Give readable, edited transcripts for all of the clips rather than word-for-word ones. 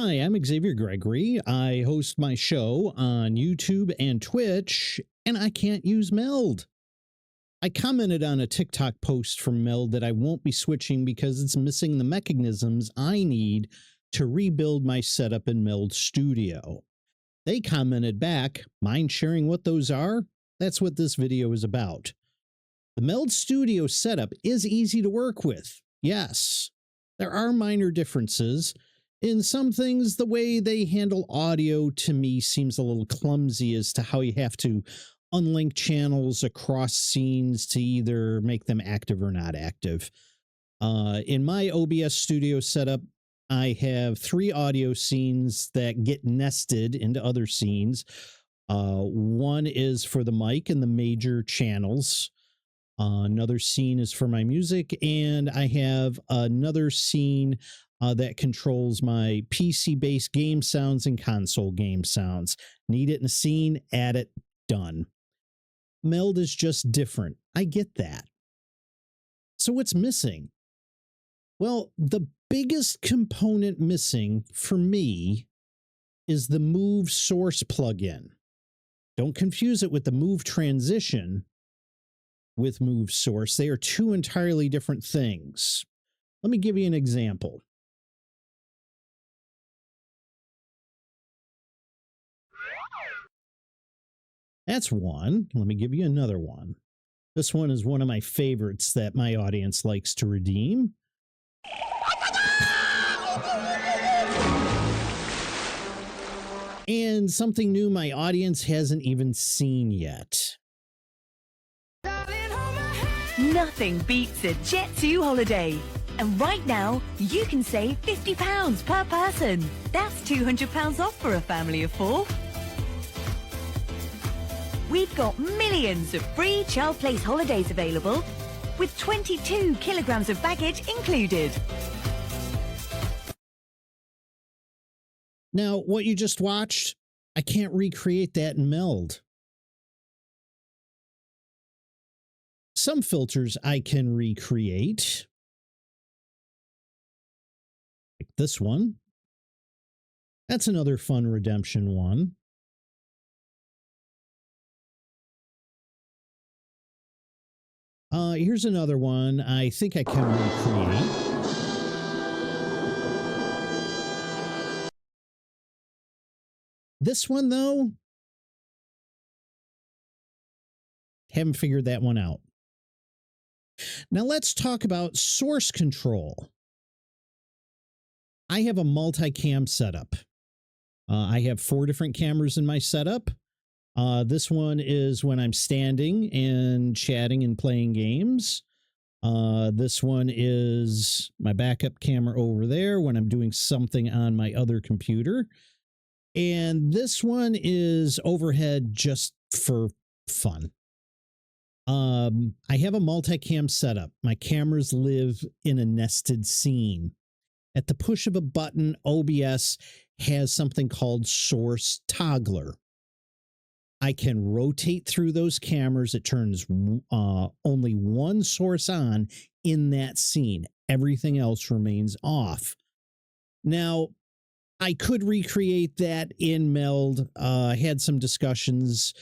Hi, I'm Xavier Gregory. I host my show on YouTube and Twitch, and I can't use Meld. I commented on a TikTok post from Meld that I won't be switching because it's missing the mechanisms I need to rebuild my setup in Meld Studio. They commented back, mind sharing what those are? That's what this video is about. The Meld Studio setup is easy to work with. Yes, there are minor differences. In some things, the way they handle audio to me seems a little clumsy as to how you have to unlink channels across scenes to either make them active or not active. In my OBS Studio setup, I have 3 audio scenes that get nested into other scenes. One is for the mic and the major channels. Another scene is for my music, and I have another scene that controls my PC-based game sounds and console game sounds. Need it in a scene, add it, done. Meld is just different. I get that. So what's missing? Well, the biggest component missing for me is the Move Source plugin. Don't confuse it with the Move Transition with Move Source. They are 2 entirely different things. Let me give you an example. That's one. Let me give you another one. This one is one of my favorites that my audience likes to redeem. And something new my audience hasn't even seen yet. Nothing beats a Jet2 holiday. And right now, you can save £50 per person. That's £200 off for a family of 4. We've got millions of free child place holidays available, with 22 kilograms of baggage included. Now, what you just watched, I can't recreate that in Meld. Some filters I can recreate, like this one. That's another fun redemption one. Here's another one I think I can recreate. This one, though, haven't figured that one out. Now let's talk about source control. I have a multicam setup. I have 4 different cameras in my setup. This one is when I'm standing and chatting and playing games. This one is my backup camera over there when I'm doing something on my other computer. And this one is overhead just for fun. I have a multicam setup. My cameras live in a nested scene. At the push of a button, OBS has something called Source Toggler. I can rotate through those cameras. It turns only one source on in that scene. Everything else remains off. Now, I could recreate that in Meld. I had some discussions,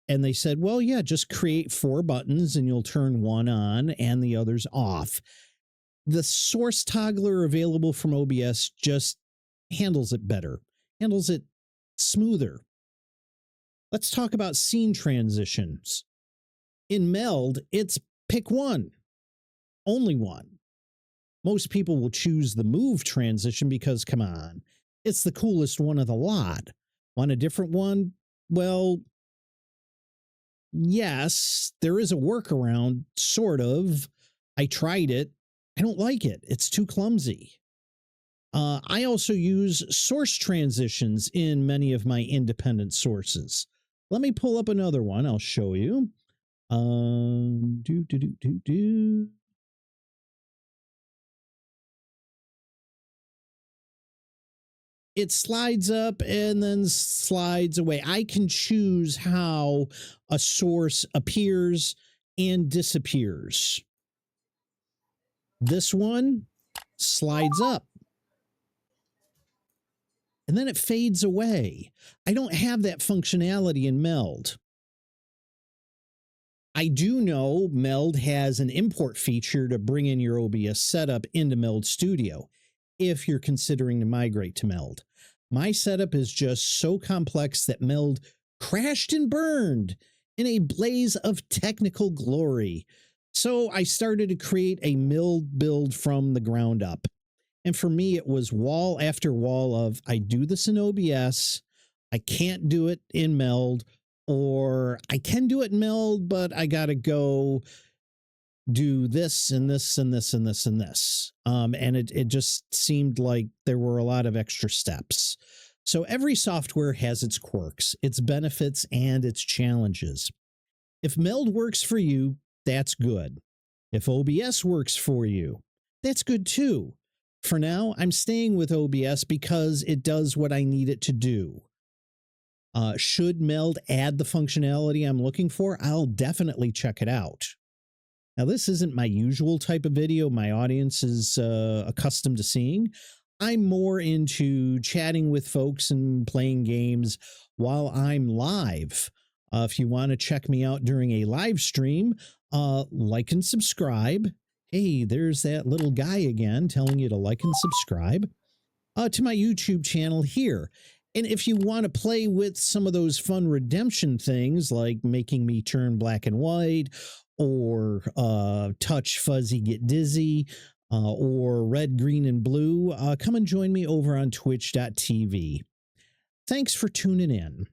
and they said, well, yeah, just create 4 buttons and you'll turn one on and the others off. The source toggler available from OBS just handles it better, handles it smoother. Let's talk about scene transitions. In Meld, it's pick one, only one. Most people will choose the move transition because, come on, it's the coolest one of the lot. Want a different one? Well, yes, there is a workaround, sort of. I tried it. I don't like it. It's too clumsy. I also use source transitions in many of my independent sources. Let me pull up another one. I'll show you. It slides up and then slides away. I can choose how a source appears and disappears. This one slides up. and then it fades away. I don't have that functionality in Meld. I do know Meld has an import feature to bring in your OBS setup into Meld Studio if you're considering to migrate to Meld. My setup is just so complex that Meld crashed and burned in a blaze of technical glory. So I started to create a Meld build from the ground up. And for me, it was wall after wall of, I do this in OBS, I can't do it in Meld, or I can do it in Meld, but I got to go do this and this and this and this and this. And it just seemed like there were a lot of extra steps. So every software has its quirks, its benefits, and its challenges. If Meld works for you, that's good. If OBS works for you, that's good too. For now, I'm staying with OBS because it does what I need it to do. Should Meld add the functionality I'm looking for, I'll definitely check it out. Now, this isn't my usual type of video my audience is accustomed to seeing. I'm more into chatting with folks and playing games while I'm live. If you want to check me out during a live stream, like and subscribe. Hey, there's that little guy again telling you to like and subscribe to my YouTube channel here. And if you want to play with some of those fun redemption things like making me turn black and white, or touch fuzzy get dizzy, or red, green, and blue, come and join me over on twitch.tv. Thanks for tuning in.